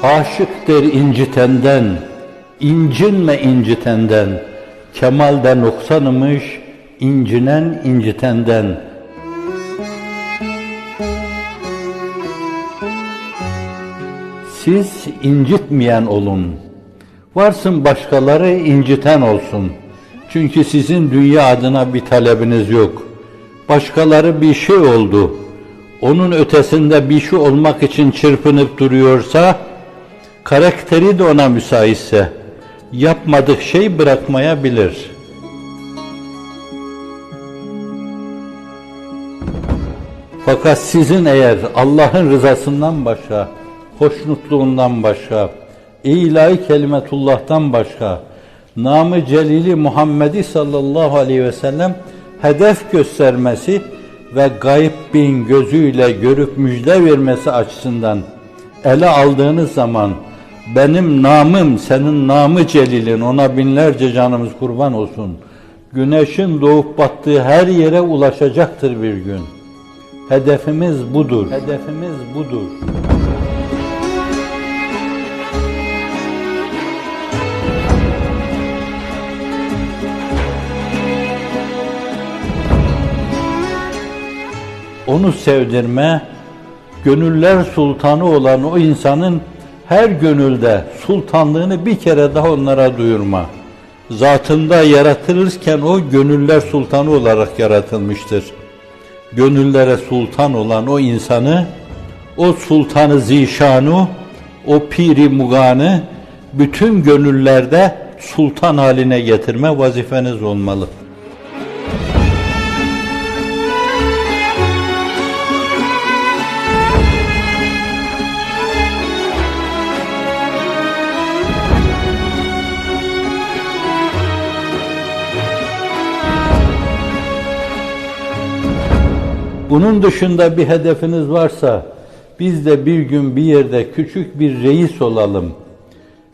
Aşıktır incitenden, incinme incitenden. Kemalde noksanımış, incinen incitenden. Siz incitmeyen olun. Varsın başkaları inciten olsun. Çünkü sizin dünya adına bir talebiniz yok. Başkaları bir şey oldu. Onun ötesinde bir şey olmak için çırpınıp duruyorsa, karakteri de ona müsaitse, yapmadık şey bırakmayabilir. Fakat sizin eğer Allah'ın rızasından başka, hoşnutluğundan başka, ilahi kelimetullah'tan başka, namı celili Muhammed'i sallallahu aleyhi ve sellem hedef göstermesi ve gayb-bin gözüyle görüp müjde vermesi açısından ele aldığınız zaman, benim namım, senin namı celilin, ona binlerce canımız kurban olsun. Güneşin doğup battığı her yere ulaşacaktır bir gün. Hedefimiz budur. Hedefimiz budur. Onu sevdirme, gönüller sultanı olan o insanın her gönülde sultanlığını bir kere daha onlara duyurma. Zatında yaratılırken o gönüller sultanı olarak yaratılmıştır. Gönüllere sultan olan o insanı, o sultanı zişanı, o piri muganı bütün gönüllerde sultan haline getirme vazifeniz olmalı. Bunun dışında bir hedefiniz varsa, biz de bir gün bir yerde küçük bir reis olalım,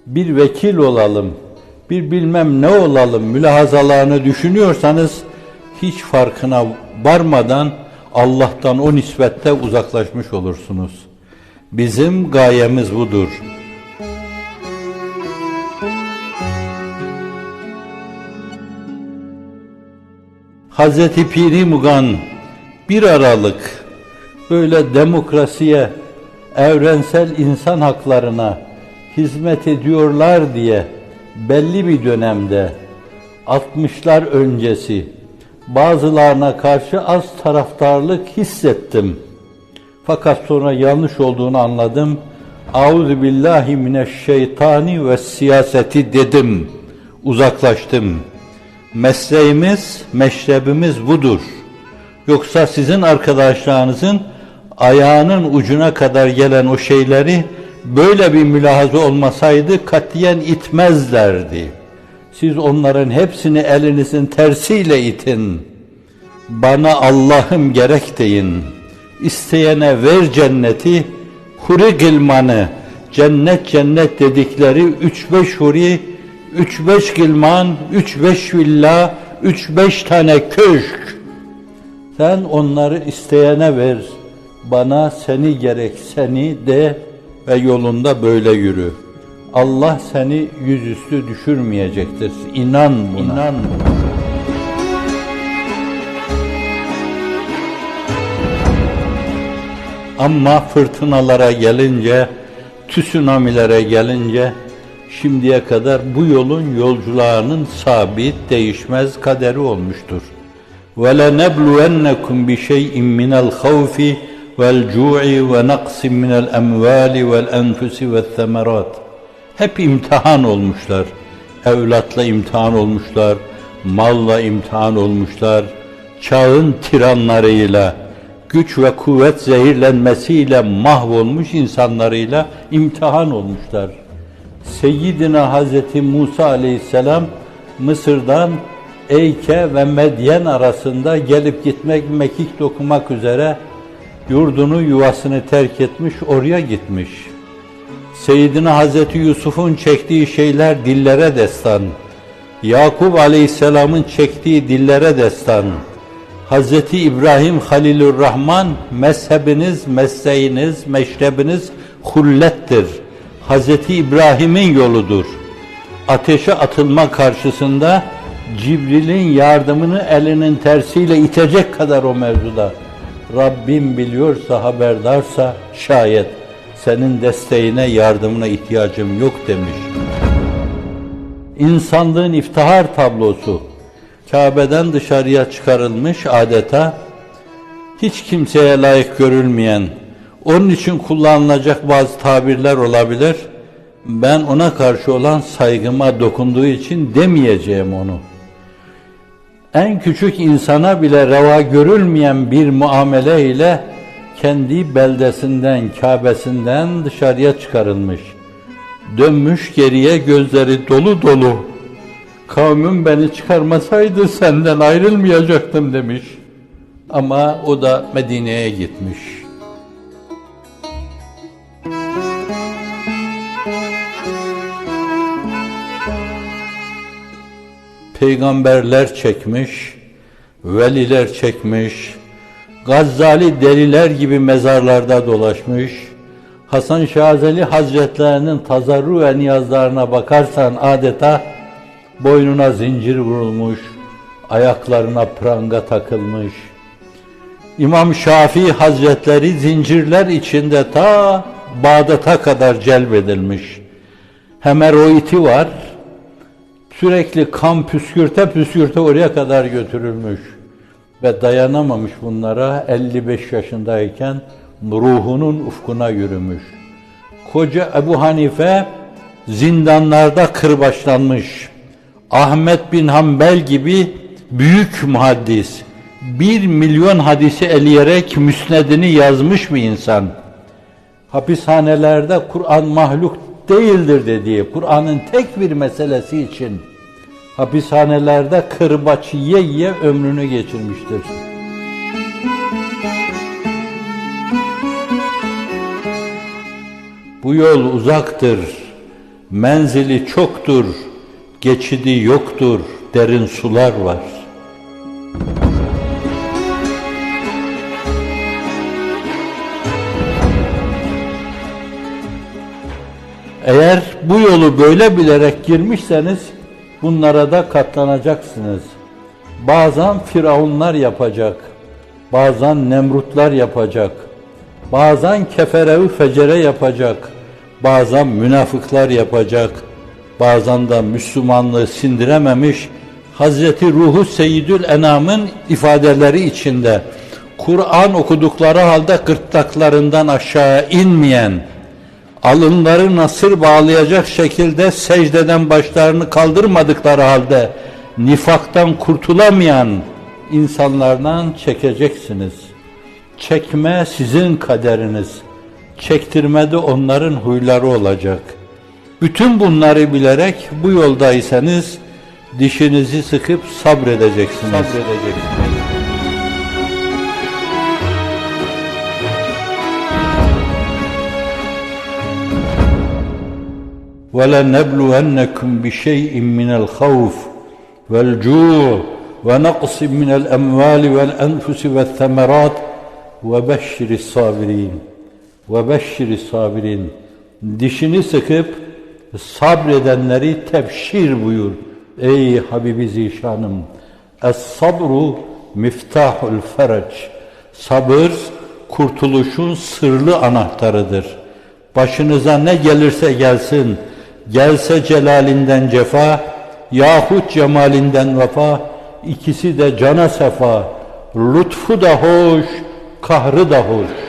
bir vekil olalım, bir bilmem ne olalım mülahazalarını düşünüyorsanız, hiç farkına varmadan Allah'tan o nispette uzaklaşmış olursunuz. Bizim gayemiz budur. Hazreti Piri Mugan, 1 Aralık böyle demokrasiye, evrensel insan haklarına hizmet ediyorlar diye belli bir dönemde 60'lar öncesi bazılarına karşı az taraftarlık hissettim. Fakat sonra yanlış olduğunu anladım. Auzu billahi mineşşeytani ve siyaseti dedim. Uzaklaştım. Mesleğimiz, meşrebimiz budur. Yoksa sizin arkadaşlarınızın ayağının ucuna kadar gelen o şeyleri böyle bir mülahaza olmasaydı katiyen itmezlerdi. Siz onların hepsini elinizin tersiyle itin. Bana Allah'ım gerek deyin. İsteyene ver cenneti, huri gılmanı, cennet cennet dedikleri 3-5 huri, 3-5 gılman, 3-5 villa, 3-5 tane köşk. Sen onları isteyene ver, bana seni gerek seni de ve yolunda böyle yürü. Allah seni yüzüstü düşürmeyecektir. İnan buna. İnan buna. Ama fırtınalara gelince, tsunamilere gelince, şimdiye kadar bu yolun yolcularının sabit, değişmez kaderi olmuştur. وَلَنَبْلُوَنَّكُمْ بِشَيْءٍ مِنَ الْخَوْفِ وَالْجُوعِ وَنَقْصٍ مِنَ الْأَمْوَالِ وَالْأَنْفُسِ وَالثَّمَرَاتِ. Hep imtihan olmuşlar. Evlatla imtihan olmuşlar, malla imtihan olmuşlar, çağın tiranlarıyla, güç ve kuvvet zehirlenmesiyle mahvolmuş insanlarıyla imtihan olmuşlar. Seyyidina Hazreti Musa aleyhisselam Mısır'dan Eyke ve Medyen arasında gelip gitmek, mekik dokumak üzere yurdunu, yuvasını terk etmiş, oraya gitmiş. Seyyidina Hazreti Yusuf'un çektiği şeyler dillere destan. Yakup aleyhisselamın çektiği dillere destan. Hazreti İbrahim Halilurrahman, mezhebiniz, mesleğiniz, meşrebiniz hullettir. Hazreti İbrahim'in yoludur. Ateşe atılma karşısında Cibril'in yardımını elinin tersiyle itecek kadar o mevzuda. Rabbim biliyorsa, haberdarsa şayet senin desteğine, yardımına ihtiyacım yok demiş. İnsanlığın iftihar tablosu Kabe'den dışarıya çıkarılmış adeta hiç kimseye layık görülmeyen, onun için kullanılacak bazı tabirler olabilir. Ben ona karşı olan saygıma dokunduğu için demeyeceğim onu. En küçük insana bile reva görülmeyen bir muamele ile kendi beldesinden, Kabe'sinden dışarıya çıkarılmış. Dönmüş geriye gözleri dolu dolu. Kavmim beni çıkarmasaydı senden ayrılmayacaktım demiş. Ama o da Medine'ye gitmiş. Peygamberler çekmiş, veliler çekmiş, Gazzali deliler gibi mezarlarda dolaşmış, Hasan Şazeli Hazretlerinin tazarru ve niyazlarına bakarsan adeta boynuna zincir vurulmuş, ayaklarına pranga takılmış. İmam Şafii Hazretleri zincirler içinde ta Bağdat'a kadar celbedilmiş. Hemeroiti var, sürekli kan püskürte püskürte oraya kadar götürülmüş. Ve dayanamamış bunlara, 55 yaşındayken ruhunun ufkuna yürümüş. Koca Ebu Hanife zindanlarda kırbaçlanmış. Ahmet bin Hanbel gibi büyük muhaddis, 1 milyon hadisi eleyerek müsnedini yazmış bir insan. Hapishanelerde Kur'an mahluk değildir dediği, Kur'an'ın tek bir meselesi için hapishanelerde kırbaç yiye ömrünü geçirmiştir. Bu yol uzaktır, menzili çoktur, geçidi yoktur, derin sular var. Eğer bu yolu böyle bilerek girmişseniz bunlara da katlanacaksınız. Bazen firavunlar yapacak, bazen nemrutlar yapacak, bazen kefere-ü fecere yapacak, bazen münafıklar yapacak, bazen de Müslümanlığı sindirememiş Hazreti Ruhu Seyyidül Enam'ın ifadeleri içinde Kur'an okudukları halde gırtlaklarından aşağı inmeyen, alınları nasır bağlayacak şekilde secdeden başlarını kaldırmadıkları halde nifaktan kurtulamayan insanlardan çekeceksiniz. Çekme sizin kaderiniz, çektirme de onların huyları olacak. Bütün bunları bilerek bu yoldaysanız dişinizi sıkıp sabredeceksiniz. وَلَنَبْلُوَنَّكُمْ بِشَيْءٍ مِّنَ الْخَوْفِ وَالْجُوعِ وَنَقْصٍ مِّنَ الْأَمْوَالِ وَالْأَنْفُسِ وَالثَّمَرَاتِ وَبَشِّرِ الصَّابِرِينَ وَبَشِّرِ الصَّابِرِينَ Dişini sıkıp sabredenleri tebşir buyur. Ey Habibi Zişanım! Es-sabru miftahul ferec. Sabır, kurtuluşun sırlı anahtarıdır. Başınıza ne gelirse gelsin, gelse celalinden cefa, yahut cemalinden vefa, ikisi de cana sefa, lütfu da hoş, kahrı da hoş.